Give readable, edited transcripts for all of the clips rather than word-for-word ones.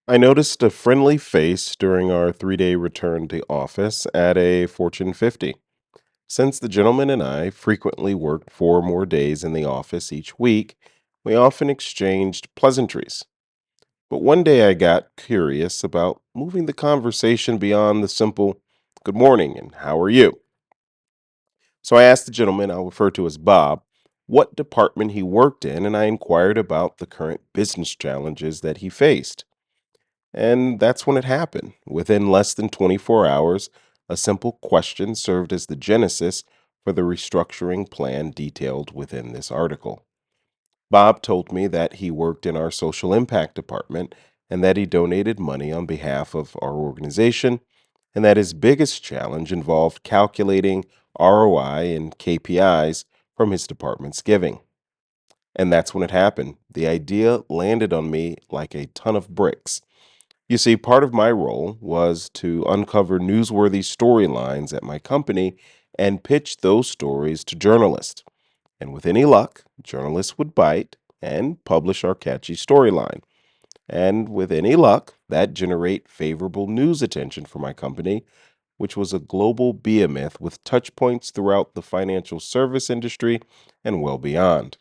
I noticed a friendly face during our 3-day return to office at a Fortune 50. Since the gentleman and I frequently worked 4 more days in the office each week, we often exchanged pleasantries. But one day I got curious about moving the conversation beyond the simple good morning and how are you? So I asked the gentleman I'll refer to as Bob what department he worked in, and I inquired about the current business challenges that he faced. And that's when it happened. Within less than 24 hours, a simple question served as the genesis for the restructuring plan detailed within this article. Bob told me that he worked in our social impact department and that he donated money on behalf of our organization, and that his biggest challenge involved calculating ROI and KPIs from his department's giving. And that's when it happened. The idea landed on me like a ton of bricks. You see, part of my role was to uncover newsworthy storylines at my company and pitch those stories to journalists. And with any luck, journalists would bite and publish our catchy storyline. And with any luck, that generate favorable news attention for my company, which was a global behemoth with touch points throughout the financial service industry and well beyond.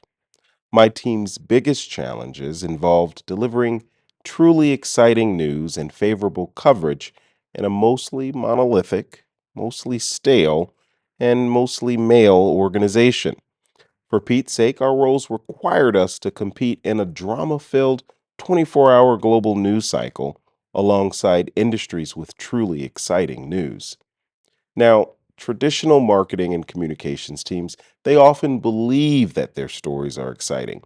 My team's biggest challenges involved delivering truly exciting news and favorable coverage in a mostly monolithic, mostly stale, and mostly male organization. For Pete's sake, our roles required us to compete in a drama filled 24-hour global news cycle alongside industries with truly exciting news. Now, traditional marketing and communications teams, they often believe that their stories are exciting.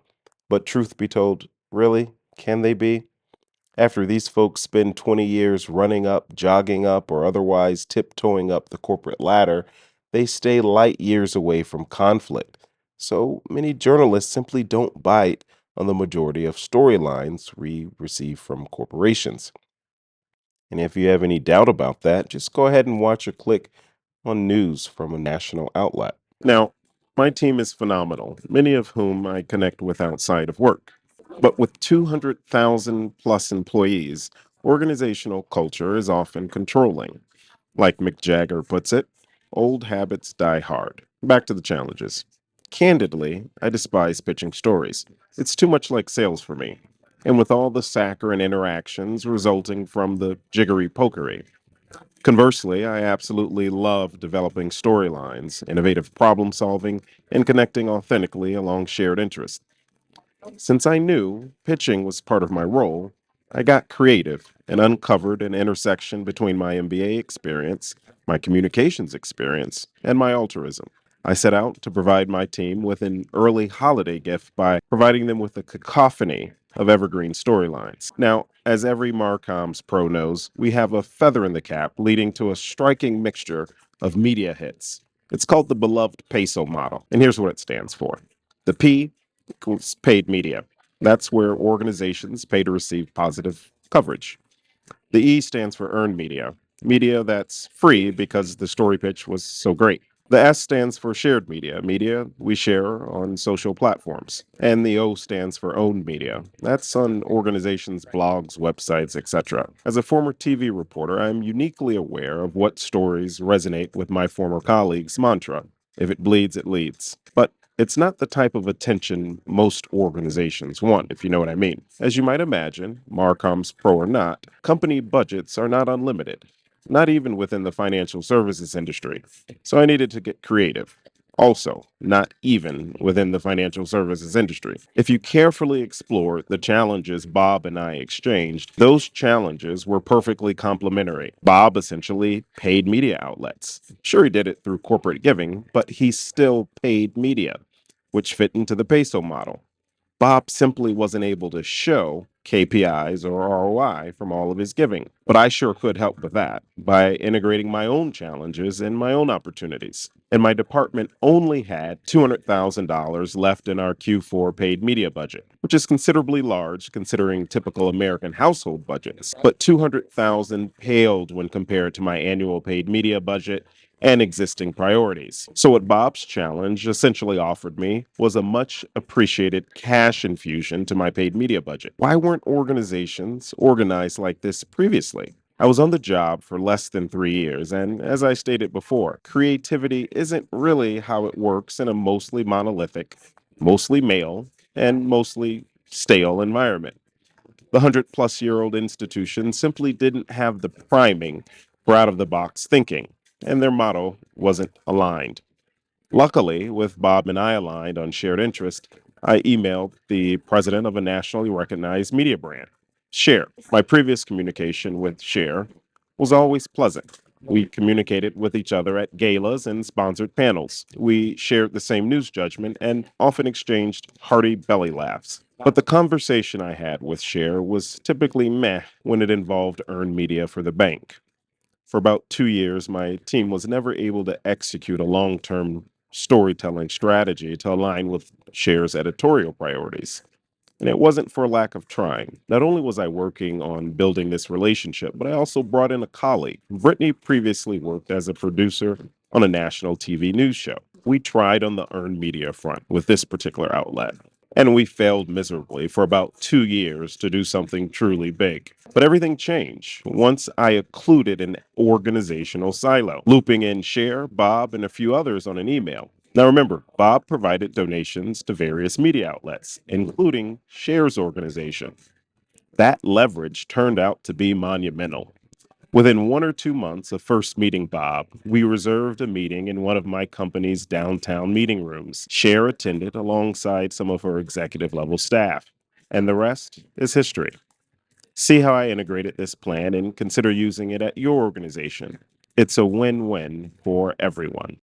But truth be told, really, can they be? After these folks spend 20 years running up, jogging up, or otherwise tiptoeing up the corporate ladder, they stay light years away from conflict. So many journalists simply don't bite on the majority of storylines we receive from corporations. And if you have any doubt about that, just go ahead and watch or click on news from a national outlet. Now, my team is phenomenal, many of whom I connect with outside of work. But with 200,000 plus employees, organizational culture is often controlling. Like Mick Jagger puts it, old habits die hard. Back to the challenges. Candidly, I despise pitching stories. It's too much like sales for me. And with all the saccharine interactions resulting from the jiggery pokery. Conversely, I absolutely love developing storylines, innovative problem solving, and connecting authentically along shared interests. Since I knew pitching was part of my role, I got creative and uncovered an intersection between my MBA experience, my communications experience, and my altruism. I set out to provide my team with an early holiday gift by providing them with a cacophony of evergreen storylines. Now, as every Marcoms pro knows, we have a feather in the cap leading to a striking mixture of media hits. It's called the beloved peso model, and here's what it stands for. The P equals paid media. That's where organizations pay to receive positive coverage. The E stands for earned media, media that's free because the story pitch was so great. The S stands for shared media, media we share on social platforms. And the O stands for owned media. That's on organizations' blogs, websites, etc. As a former TV reporter, I'm uniquely aware of what stories resonate with my former colleagues' mantra. If it bleeds, it leads. But it's not the type of attention most organizations want, if you know what I mean. As you might imagine, Marcom's pro or not, company budgets are not unlimited, not even within the financial services industry. So I needed to get creative. Also, not even within the financial services industry. If you carefully explore the challenges Bob and I exchanged, those challenges were perfectly complementary. Bob essentially paid media outlets. Sure, he did it through corporate giving, but he still paid media, which fit into the peso model. Bob simply wasn't able to show KPIs or ROI from all of his giving. But I sure could help with that by integrating my own challenges and my own opportunities. And my department only had $200,000 left in our Q4 paid media budget, which is considerably large considering typical American household budgets. But 200,000 paled when compared to my annual paid media budget and existing priorities. So what Bob's challenge essentially offered me was a much appreciated cash infusion to my paid media budget. Why weren't organizations organized like this previously? I was on the job for less than 3 years, and as I stated before, creativity isn't really how it works in a mostly monolithic, mostly male, and mostly stale environment. The 100-plus-year-old institution simply didn't have the priming for out of the box thinking, and their motto wasn't aligned. Luckily, with Bob and I aligned on shared interest, I emailed the president of a nationally recognized media brand, Share. My previous communication with Share was always pleasant. We communicated with each other at galas and sponsored panels. We shared the same news judgment and often exchanged hearty belly laughs. But the conversation I had with Share was typically meh when it involved earned media for the bank. For about 2 years, my team was never able to execute a long term storytelling strategy to align with Share's editorial priorities. And it wasn't for lack of trying. Not only was I working on building this relationship, but I also brought in a colleague. Brittany previously worked as a producer on a national TV news show. We tried on the earned media front with this particular outlet, and we failed miserably for about 2 years to do something truly big. But everything changed once I included an organizational silo, looping in Cher, Bob, and a few others on an email. Now remember, Bob provided donations to various media outlets, including Cher's organization. That leverage turned out to be monumental. Within 1 or 2 months of first meeting Bob, we reserved a meeting in one of my company's downtown meeting rooms. Cher attended alongside some of her executive level staff, and the rest is history. See how I integrated this plan and consider using it at your organization. It's a win win for everyone.